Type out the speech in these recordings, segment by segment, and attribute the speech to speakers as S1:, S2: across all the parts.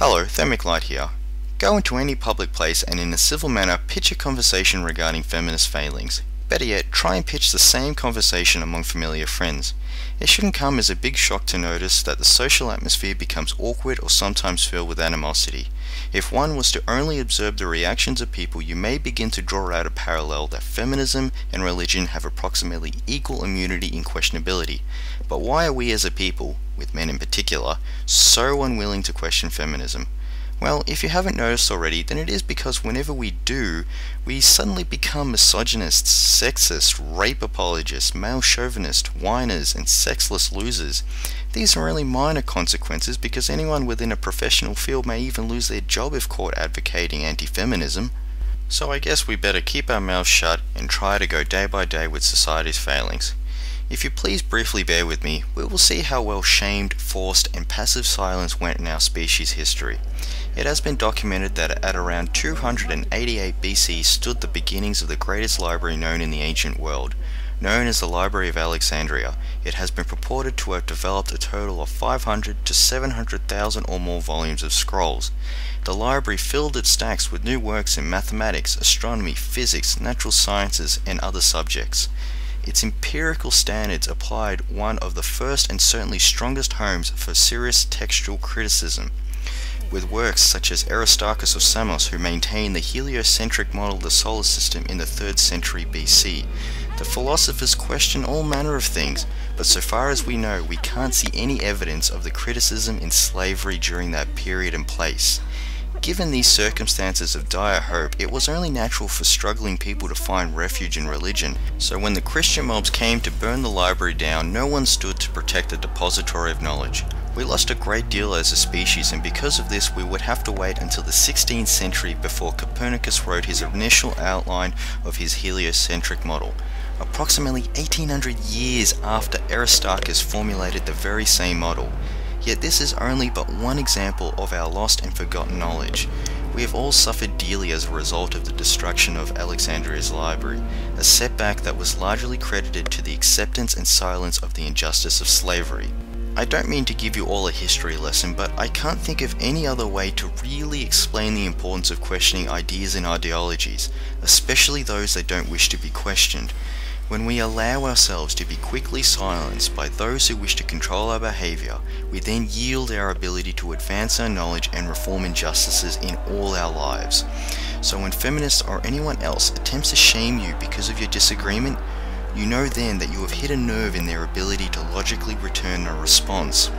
S1: Hello, Thermic here. Go into any public place and in a civil manner pitch a conversation regarding feminist failings. Better yet, try and pitch the same conversation among familiar friends. It shouldn't come as a big shock to notice that the social atmosphere becomes awkward or sometimes filled with animosity. If one was to only observe the reactions of people, you may begin to draw out a parallel that feminism and religion have approximately equal immunity in questionability. But why are we as a people, with men in particular, so unwilling to question feminism? Well, if you haven't noticed already, then it is because whenever we do, we suddenly become misogynists, sexists, rape apologists, male chauvinists, whiners, and sexless losers. These are only minor consequences because anyone within a professional field may even lose their job if caught advocating anti-feminism. So I guess we better keep our mouths shut and try to go day by day with society's failings. If you please briefly bear with me, we will see how well shamed, forced, and passive silence went in our species' history. It has been documented that at around 288 BC stood the beginnings of the greatest library known in the ancient world. Known as the Library of Alexandria, it has been purported to have developed a total of 500 to 700,000 or more volumes of scrolls. The library filled its stacks with new works in mathematics, astronomy, physics, natural sciences, and other subjects. Its empirical standards applied one of the first and certainly strongest homes for serious textual criticism, with works such as Aristarchus of Samos, who maintained the heliocentric model of the solar system in the 3rd century BC. The philosophers question all manner of things, but so far as we know, we can't see any evidence of the criticism in slavery during that period and place. Given these circumstances of dire hope, it was only natural for struggling people to find refuge in religion. So when the Christian mobs came to burn the library down, no one stood to protect the depository of knowledge. We lost a great deal as a species, and because of this we would have to wait until the 16th century before Copernicus wrote his initial outline of his heliocentric model, approximately 1800 years after Aristarchus formulated the very same model. Yet this is only but one example of our lost and forgotten knowledge. We have all suffered dearly as a result of the destruction of Alexandria's library, a setback that was largely credited to the acceptance and silence of the injustice of slavery. I don't mean to give you all a history lesson, but I can't think of any other way to really explain the importance of questioning ideas and ideologies, especially those that don't wish to be questioned. When we allow ourselves to be quickly silenced by those who wish to control our behavior, we then yield our ability to advance our knowledge and reform injustices in all our lives. So when feminists or anyone else attempts to shame you because of your disagreement, you know then that you have hit a nerve in their ability to logically return a response.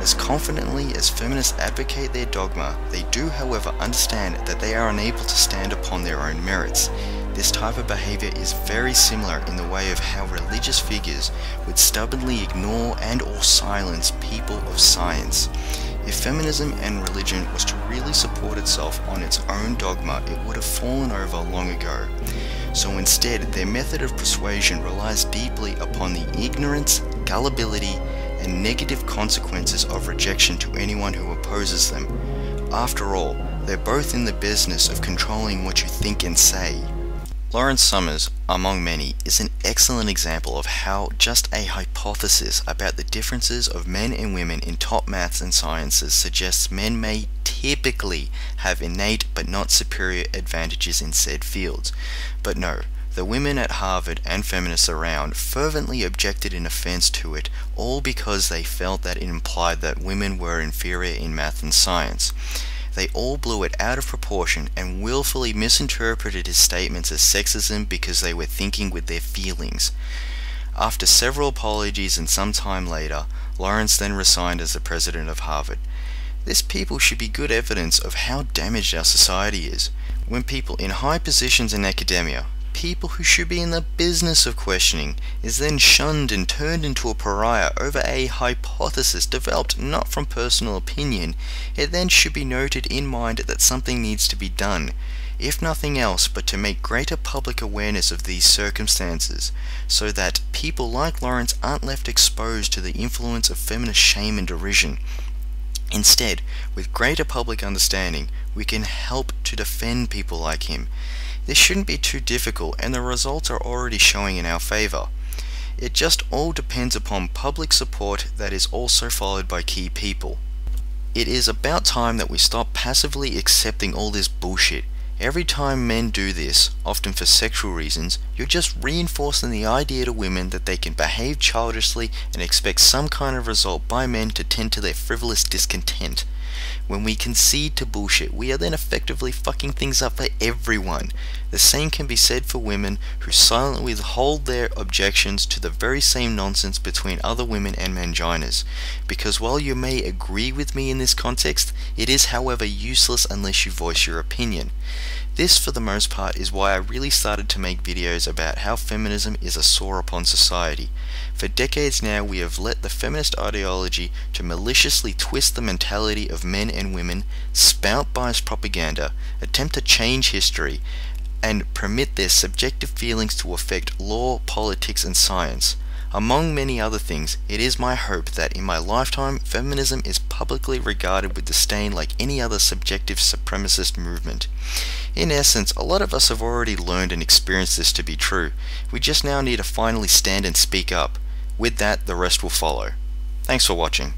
S1: As confidently as feminists advocate their dogma, they do however understand that they are unable to stand upon their own merits. This type of behavior is very similar in the way of how religious figures would stubbornly ignore and or silence people of science. If feminism and religion was to really support itself on its own dogma, it would have fallen over long ago. So instead, their method of persuasion relies deeply upon the ignorance, gullibility, and negative consequences of rejection to anyone who opposes them. After all, they're both in the business of controlling what you think and say. Lawrence Summers, among many, is an excellent example of how just a hypothesis about the differences of men and women in top maths and sciences suggests men may typically have innate but not superior advantages in said fields. But no, the women at Harvard and feminists around fervently objected in offense to it, all because they felt that it implied that women were inferior in math and science. They all blew it out of proportion and willfully misinterpreted his statements as sexism because they were thinking with their feelings. After several apologies and some time later, Lawrence then resigned as the president of Harvard. This people should be good evidence of how damaged our society is. When people in high positions in academia, people who should be in the business of questioning, is then shunned and turned into a pariah over a hypothesis developed not from personal opinion, it then should be noted in mind that something needs to be done, if nothing else but to make greater public awareness of these circumstances, so that people like Lawrence aren't left exposed to the influence of feminist shame and derision. Instead, with greater public understanding, we can help to defend people like him. This shouldn't be too difficult, and the results are already showing in our favor. It just all depends upon public support that is also followed by key people. It is about time that we stop passively accepting all this bullshit. Every time men do this, often for sexual reasons, you're just reinforcing the idea to women that they can behave childishly and expect some kind of result by men to tend to their frivolous discontent. When we concede to bullshit, we are then effectively fucking things up for everyone. The same can be said for women who silently withhold their objections to the very same nonsense between other women and manginas. Because while you may agree with me in this context, it is however useless unless you voice your opinion. This, for the most part, is why I really started to make videos about how feminism is a sore upon society. For decades now, we have let the feminist ideology to maliciously twist the mentality of men and women, spout biased propaganda, attempt to change history, and permit their subjective feelings to affect law, politics, and science. Among many other things, it is my hope that in my lifetime, feminism is publicly regarded with disdain like any other subjective supremacist movement. In essence, a lot of us have already learned and experienced this to be true. We just now need to finally stand and speak up. With that, the rest will follow. Thanks for watching.